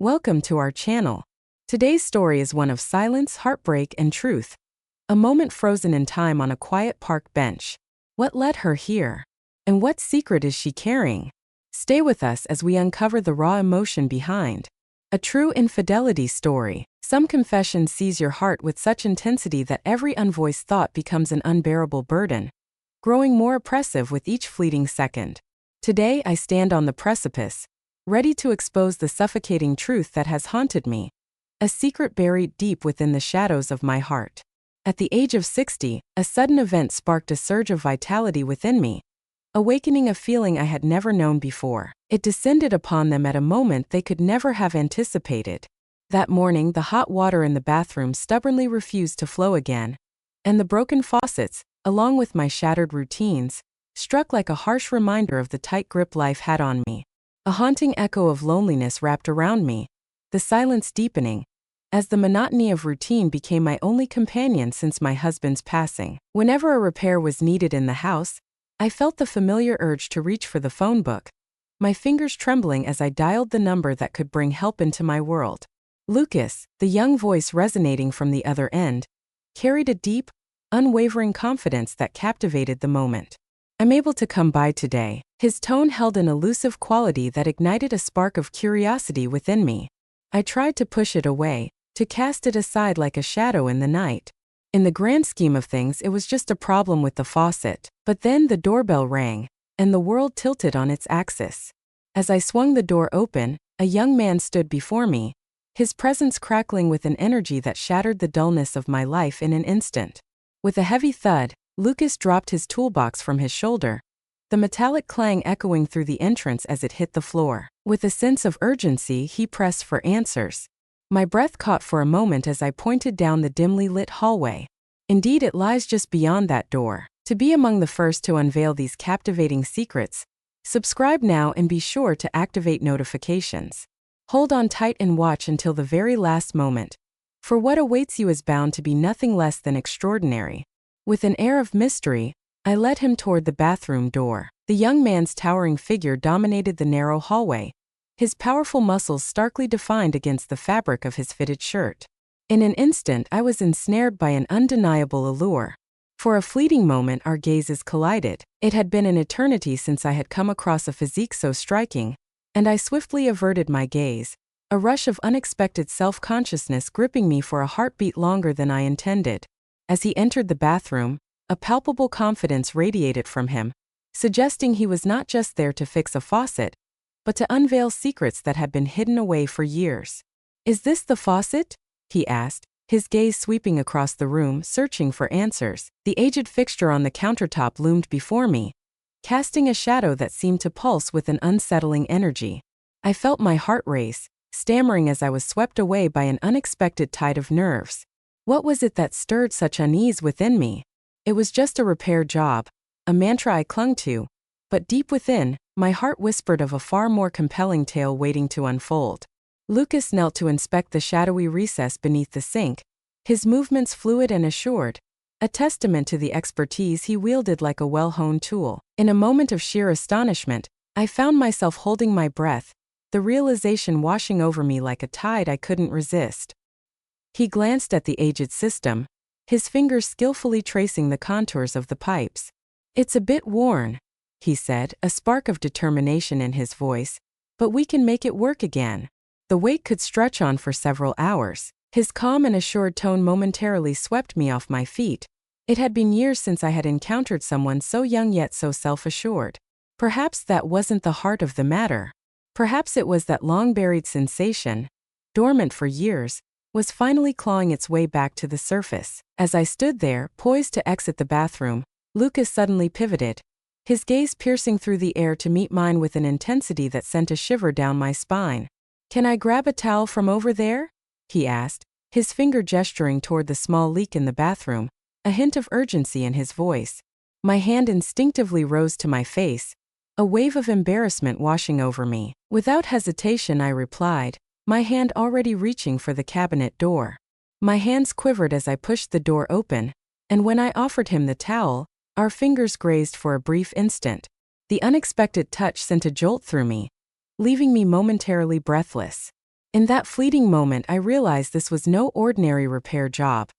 Welcome to our channel. Today's story is one of silence, heartbreak, and truth. A moment frozen in time on a quiet park bench. What led her here? And what secret is she carrying? Stay with us as we uncover the raw emotion behind. A true infidelity story. Some confessions seize your heart with such intensity that every unvoiced thought becomes an unbearable burden, growing more oppressive with each fleeting second. Today I stand on the precipice, ready to expose the suffocating truth that has haunted me, a secret buried deep within the shadows of my heart. At the age of 60, a sudden event sparked a surge of vitality within me, awakening a feeling I had never known before. It descended upon them at a moment they could never have anticipated. That morning, the hot water in the bathroom stubbornly refused to flow again, and the broken faucets, along with my shattered routines, struck like a harsh reminder of the tight grip life had on me. A haunting echo of loneliness wrapped around me, the silence deepening, as the monotony of routine became my only companion since my husband's passing. Whenever a repair was needed in the house, I felt the familiar urge to reach for the phone book, my fingers trembling as I dialed the number that could bring help into my world. Lucas, the young voice resonating from the other end, carried a deep, unwavering confidence that captivated the moment. "I'm able to come by today." His tone held an elusive quality that ignited a spark of curiosity within me. I tried to push it away, to cast it aside like a shadow in the night. In the grand scheme of things, it was just a problem with the faucet. But then the doorbell rang, and the world tilted on its axis. As I swung the door open, a young man stood before me, his presence crackling with an energy that shattered the dullness of my life in an instant. With a heavy thud, Lucas dropped his toolbox from his shoulder, the metallic clang echoing through the entrance as it hit the floor. With a sense of urgency, he pressed for answers. My breath caught for a moment as I pointed down the dimly lit hallway. Indeed, it lies just beyond that door. To be among the first to unveil these captivating secrets, subscribe now and be sure to activate notifications. Hold on tight and watch until the very last moment, for what awaits you is bound to be nothing less than extraordinary. With an air of mystery, I led him toward the bathroom door. The young man's towering figure dominated the narrow hallway, his powerful muscles starkly defined against the fabric of his fitted shirt. In an instant, I was ensnared by an undeniable allure. For a fleeting moment, our gazes collided. It had been an eternity since I had come across a physique so striking, and I swiftly averted my gaze, a rush of unexpected self-consciousness gripping me for a heartbeat longer than I intended. As he entered the bathroom, a palpable confidence radiated from him, suggesting he was not just there to fix a faucet, but to unveil secrets that had been hidden away for years. "Is this the faucet?" he asked, his gaze sweeping across the room, searching for answers. The aged fixture on the countertop loomed before me, casting a shadow that seemed to pulse with an unsettling energy. I felt my heart race, stammering as I was swept away by an unexpected tide of nerves. What was it that stirred such unease within me? It was just a repair job, a mantra I clung to, but deep within, my heart whispered of a far more compelling tale waiting to unfold. Lucas knelt to inspect the shadowy recess beneath the sink, his movements fluid and assured, a testament to the expertise he wielded like a well-honed tool. In a moment of sheer astonishment, I found myself holding my breath, the realization washing over me like a tide I couldn't resist. He glanced at the aged system, his fingers skillfully tracing the contours of the pipes. "It's a bit worn," he said, a spark of determination in his voice, "but we can make it work again." The wait could stretch on for several hours. His calm and assured tone momentarily swept me off my feet. It had been years since I had encountered someone so young yet so self-assured. Perhaps that wasn't the heart of the matter. Perhaps it was that long-buried sensation, dormant for years, was finally clawing its way back to the surface. As I stood there, poised to exit the bathroom, Lucas suddenly pivoted, his gaze piercing through the air to meet mine with an intensity that sent a shiver down my spine. "Can I grab a towel from over there?" he asked, his finger gesturing toward the small leak in the bathroom, a hint of urgency in his voice. My hand instinctively rose to my face, a wave of embarrassment washing over me. Without hesitation, I replied, my hand already reaching for the cabinet door. My hands quivered as I pushed the door open, and when I offered him the towel, our fingers grazed for a brief instant. The unexpected touch sent a jolt through me, leaving me momentarily breathless. In that fleeting moment, I realized this was no ordinary repair job.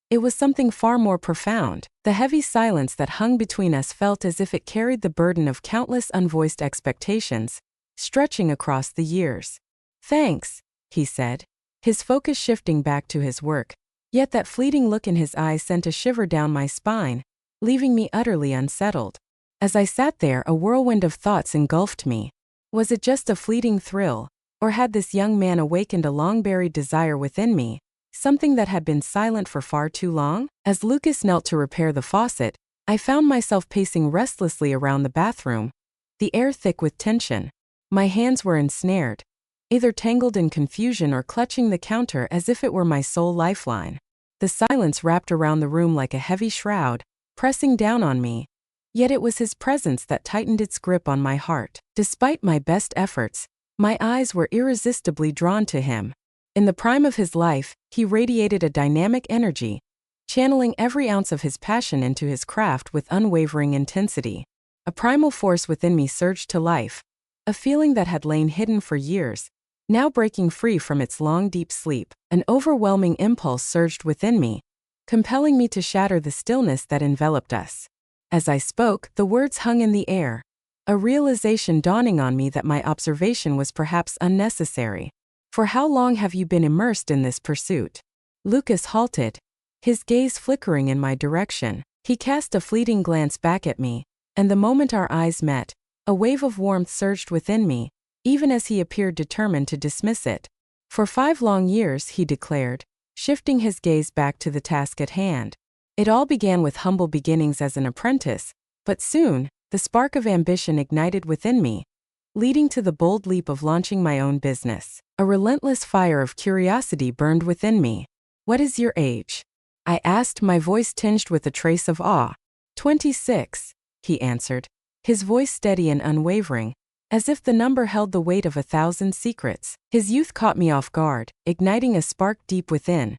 It was something far more profound. The heavy silence that hung between us felt as if it carried the burden of countless unvoiced expectations, stretching across the years. "Thanks," he said, his focus shifting back to his work, yet that fleeting look in his eyes sent a shiver down my spine, leaving me utterly unsettled. As I sat there, a whirlwind of thoughts engulfed me. Was it just a fleeting thrill, or had this young man awakened a long-buried desire within me, something that had been silent for far too long? As Lucas knelt to repair the faucet, I found myself pacing restlessly around the bathroom, the air thick with tension. My hands were ensnared, either tangled in confusion or clutching the counter as if it were my sole lifeline. The silence wrapped around the room like a heavy shroud, pressing down on me. Yet it was his presence that tightened its grip on my heart. Despite my best efforts, my eyes were irresistibly drawn to him. In the prime of his life, he radiated a dynamic energy, channeling every ounce of his passion into his craft with unwavering intensity. A primal force within me surged to life, a feeling that had lain hidden for years, now breaking free from its long deep sleep. An overwhelming impulse surged within me, compelling me to shatter the stillness that enveloped us. As I spoke, the words hung in the air, a realization dawning on me that my observation was perhaps unnecessary. "For how long have you been immersed in this pursuit?" Lucas halted, his gaze flickering in my direction. He cast a fleeting glance back at me, and the moment our eyes met, a wave of warmth surged within me, even as he appeared determined to dismiss it. "For 5 long years," he declared, shifting his gaze back to the task at hand. "It all began with humble beginnings as an apprentice, but soon, the spark of ambition ignited within me, leading to the bold leap of launching my own business. A relentless fire of curiosity burned within me." "What is your age?" I asked, my voice tinged with a trace of awe. 26, he answered, his voice steady and unwavering, as if the number held the weight of 1,000 secrets. His youth caught me off guard, igniting a spark deep within,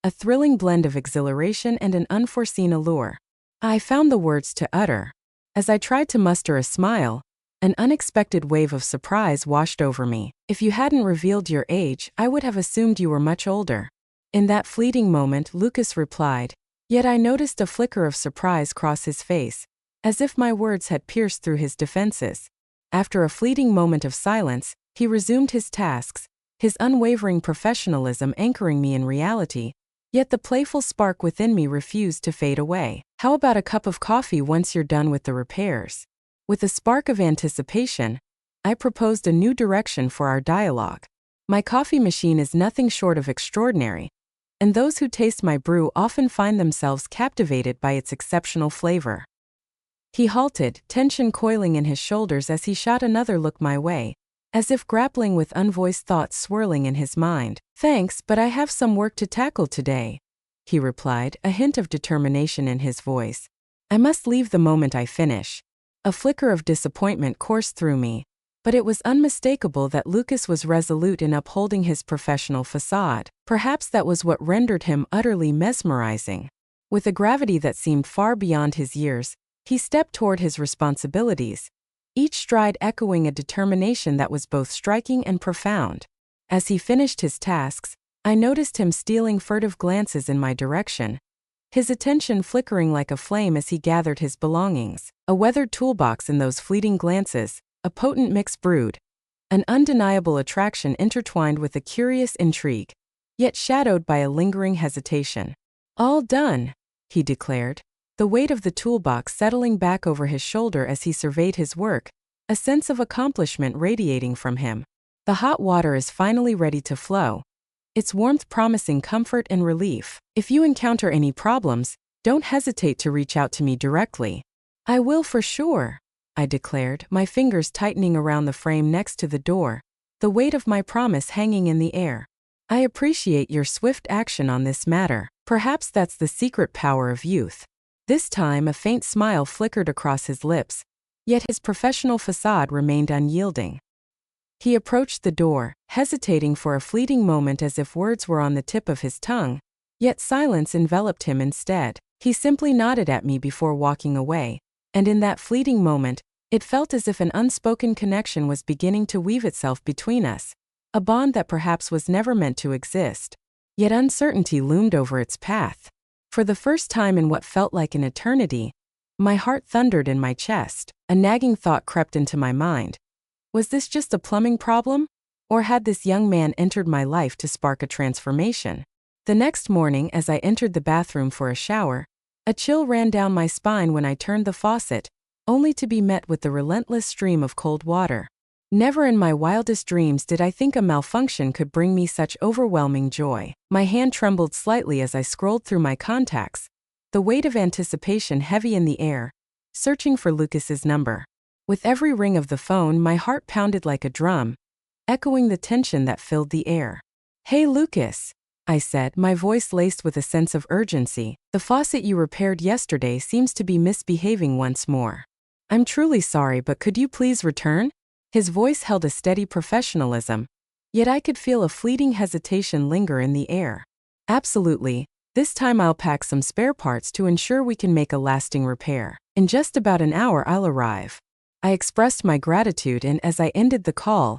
a thrilling blend of exhilaration and an unforeseen allure. I found the words to utter. As I tried to muster a smile, an unexpected wave of surprise washed over me. "If you hadn't revealed your age, I would have assumed you were much older." In that fleeting moment, Lucas replied, yet I noticed a flicker of surprise cross his face, as if my words had pierced through his defenses. After a fleeting moment of silence, he resumed his tasks, his unwavering professionalism anchoring me in reality, yet the playful spark within me refused to fade away. "How about a cup of coffee once you're done with the repairs?" With a spark of anticipation, I proposed a new direction for our dialogue. "My coffee machine is nothing short of extraordinary, and those who taste my brew often find themselves captivated by its exceptional flavor." He halted, tension coiling in his shoulders as he shot another look my way, as if grappling with unvoiced thoughts swirling in his mind. "Thanks, but I have some work to tackle today," he replied, a hint of determination in his voice. "I must leave the moment I finish." A flicker of disappointment coursed through me, but it was unmistakable that Lucas was resolute in upholding his professional facade. Perhaps that was what rendered him utterly mesmerizing. With a gravity that seemed far beyond his years, he stepped toward his responsibilities, each stride echoing a determination that was both striking and profound. As he finished his tasks, I noticed him stealing furtive glances in my direction, his attention flickering like a flame as he gathered his belongings. A weathered toolbox in those fleeting glances, a potent mix brewed, an undeniable attraction intertwined with a curious intrigue, yet shadowed by a lingering hesitation. "All done," he declared, the weight of the toolbox settling back over his shoulder as he surveyed his work, a sense of accomplishment radiating from him. "The hot water is finally ready to flow, its warmth promising comfort and relief. If you encounter any problems, don't hesitate to reach out to me directly." "I will for sure," I declared, my fingers tightening around the frame next to the door, the weight of my promise hanging in the air. "I appreciate your swift action on this matter. Perhaps that's the secret power of youth." This time a faint smile flickered across his lips, yet his professional facade remained unyielding. He approached the door, hesitating for a fleeting moment as if words were on the tip of his tongue, yet silence enveloped him instead. He simply nodded at me before walking away, and in that fleeting moment, it felt as if an unspoken connection was beginning to weave itself between us. a bond that perhaps was never meant to exist. Yet uncertainty loomed over its path. For the first time in what felt like an eternity, my heart thundered in my chest. A nagging thought crept into my mind. Was this just a plumbing problem? Or had this young man entered my life to spark a transformation? The next morning, as I entered the bathroom for a shower, a chill ran down my spine when I turned the faucet, only to be met with the relentless stream of cold water. Never in my wildest dreams did I think a malfunction could bring me such overwhelming joy. My hand trembled slightly as I scrolled through my contacts, the weight of anticipation heavy in the air, searching for Lucas's number. With every ring of the phone, my heart pounded like a drum, echoing the tension that filled the air. "Hey Lucas," I said, my voice laced with a sense of urgency. "The faucet you repaired yesterday seems to be misbehaving once more. I'm truly sorry, but could you please return?" His voice held a steady professionalism, yet I could feel a fleeting hesitation linger in the air. "Absolutely. This time I'll pack some spare parts to ensure we can make a lasting repair. In just about an hour I'll arrive." I expressed my gratitude, and as I ended the call,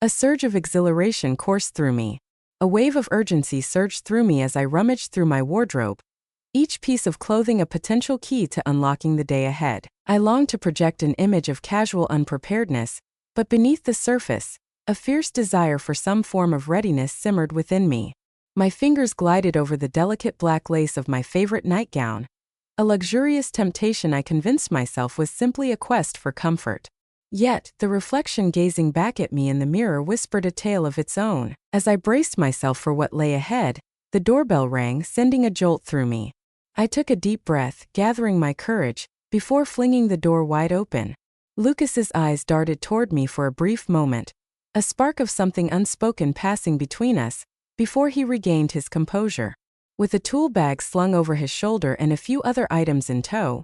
a surge of exhilaration coursed through me. A wave of urgency surged through me as I rummaged through my wardrobe, each piece of clothing a potential key to unlocking the day ahead. I longed to project an image of casual unpreparedness, but beneath the surface, a fierce desire for some form of readiness simmered within me. My fingers glided over the delicate black lace of my favorite nightgown, a luxurious temptation I convinced myself was simply a quest for comfort. Yet, the reflection gazing back at me in the mirror whispered a tale of its own. As I braced myself for what lay ahead, the doorbell rang, sending a jolt through me. I took a deep breath, gathering my courage, before flinging the door wide open. Lucas's eyes darted toward me for a brief moment, a spark of something unspoken passing between us, before he regained his composure. With a tool bag slung over his shoulder and a few other items in tow,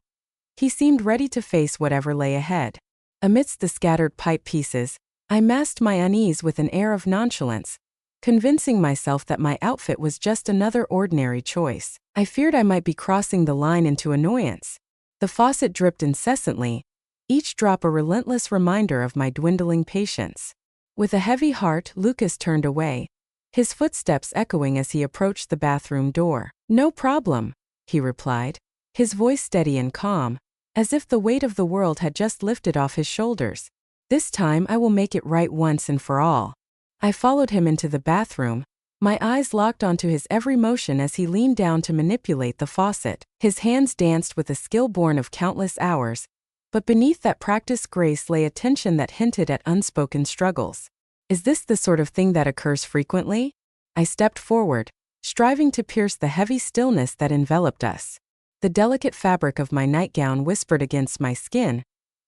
he seemed ready to face whatever lay ahead. Amidst the scattered pipe pieces, I masked my unease with an air of nonchalance, convincing myself that my outfit was just another ordinary choice. I feared I might be crossing the line into annoyance. The faucet dripped incessantly, each drop a relentless reminder of my dwindling patience. With a heavy heart, Lucas turned away, his footsteps echoing as he approached the bathroom door. "No problem," he replied, his voice steady and calm, as if the weight of the world had just lifted off his shoulders. "This time I will make it right once and for all." I followed him into the bathroom, my eyes locked onto his every motion as he leaned down to manipulate the faucet. His hands danced with a skill born of countless hours, but beneath that practiced grace lay a tension that hinted at unspoken struggles. "Is this the sort of thing that occurs frequently?" I stepped forward, striving to pierce the heavy stillness that enveloped us. The delicate fabric of my nightgown whispered against my skin,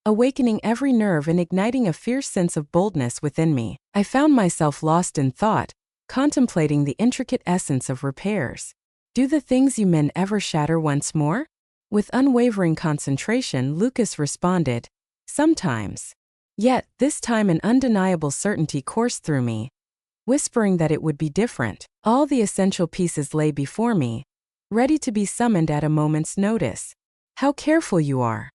awakening every nerve and igniting a fierce sense of boldness within me. I found myself lost in thought, contemplating the intricate essence of repairs. "Do the things you men ever shatter once more?" With unwavering concentration, Lucas responded, "Sometimes." Yet, this time an undeniable certainty coursed through me, whispering that it would be different. All the essential pieces lay before me, ready to be summoned at a moment's notice. "How careful you are,"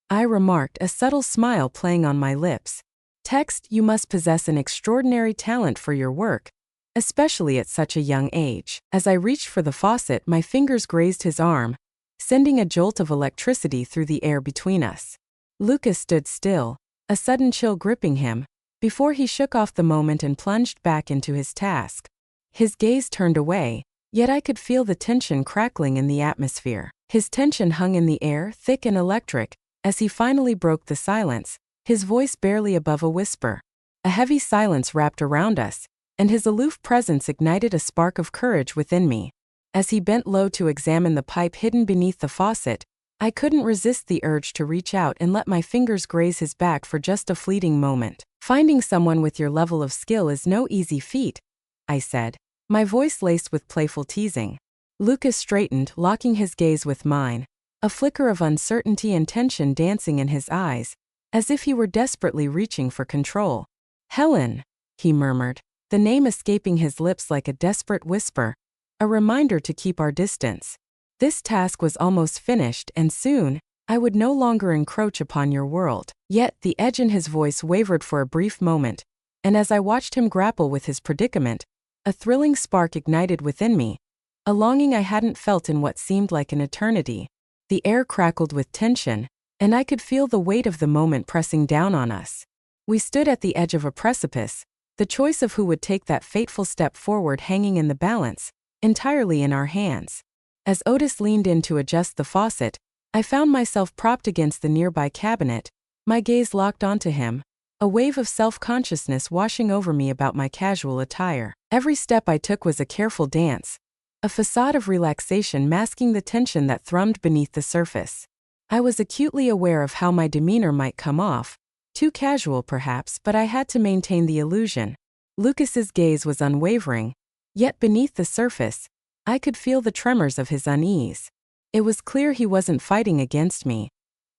I remarked, a subtle smile playing on my lips. "Text, you must possess an extraordinary talent for your work, especially at such a young age." As I reached for the faucet, my fingers grazed his arm, sending a jolt of electricity through the air between us. Lucas stood still, a sudden chill gripping him, before he shook off the moment and plunged back into his task. His gaze turned away, yet I could feel the tension crackling in the atmosphere. His tension hung in the air, thick and electric, as he finally broke the silence, his voice barely above a whisper. A heavy silence wrapped around us, and his aloof presence ignited a spark of courage within me. As he bent low to examine the pipe hidden beneath the faucet, I couldn't resist the urge to reach out and let my fingers graze his back for just a fleeting moment. "Finding someone with your level of skill is no easy feat," I said, my voice laced with playful teasing. Lucas straightened, locking his gaze with mine, a flicker of uncertainty and tension dancing in his eyes, as if he were desperately reaching for control. "Helen," he murmured, the name escaping his lips like a desperate whisper, a reminder to keep our distance. This task was almost finished, and soon, I would no longer encroach upon your world. Yet, the edge in his voice wavered for a brief moment, and as I watched him grapple with his predicament, a thrilling spark ignited within me, a longing I hadn't felt in what seemed like an eternity. The air crackled with tension, and I could feel the weight of the moment pressing down on us. We stood at the edge of a precipice, the choice of who would take that fateful step forward hanging in the balance, entirely in our hands. As Otis leaned in to adjust the faucet, I found myself propped against the nearby cabinet, my gaze locked onto him, a wave of self-consciousness washing over me about my casual attire. Every step I took was a careful dance, a facade of relaxation masking the tension that thrummed beneath the surface. I was acutely aware of how my demeanor might come off, too casual perhaps, but I had to maintain the illusion. Lucas's gaze was unwavering, yet beneath the surface, I could feel the tremors of his unease. It was clear he wasn't fighting against me.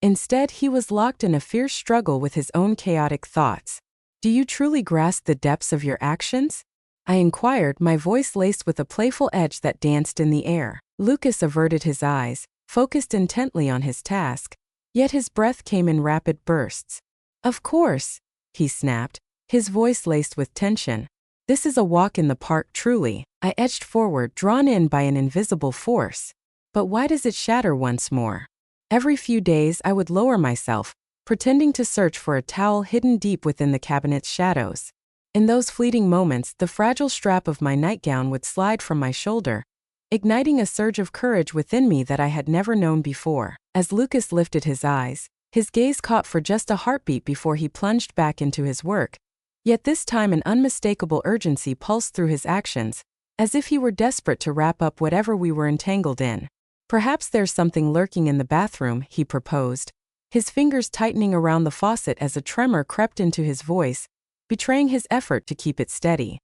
Instead, he was locked in a fierce struggle with his own chaotic thoughts. "Do you truly grasp the depths of your actions?" I inquired, my voice laced with a playful edge that danced in the air. Lucas averted his eyes, focused intently on his task, yet his breath came in rapid bursts. "Of course," he snapped, his voice laced with tension. "This is a walk in the park, truly." I edged forward, drawn in by an invisible force. But why does it shatter once more? Every few days I would lower myself, pretending to search for a towel hidden deep within the cabinet's shadows. In those fleeting moments, the fragile strap of my nightgown would slide from my shoulder, igniting a surge of courage within me that I had never known before. As Lucas lifted his eyes, his gaze caught for just a heartbeat before he plunged back into his work. Yet this time an unmistakable urgency pulsed through his actions, as if he were desperate to wrap up whatever we were entangled in. "Perhaps there's something lurking in the bathroom," he proposed, his fingers tightening around the faucet as a tremor crept into his voice, betraying his effort to keep it steady.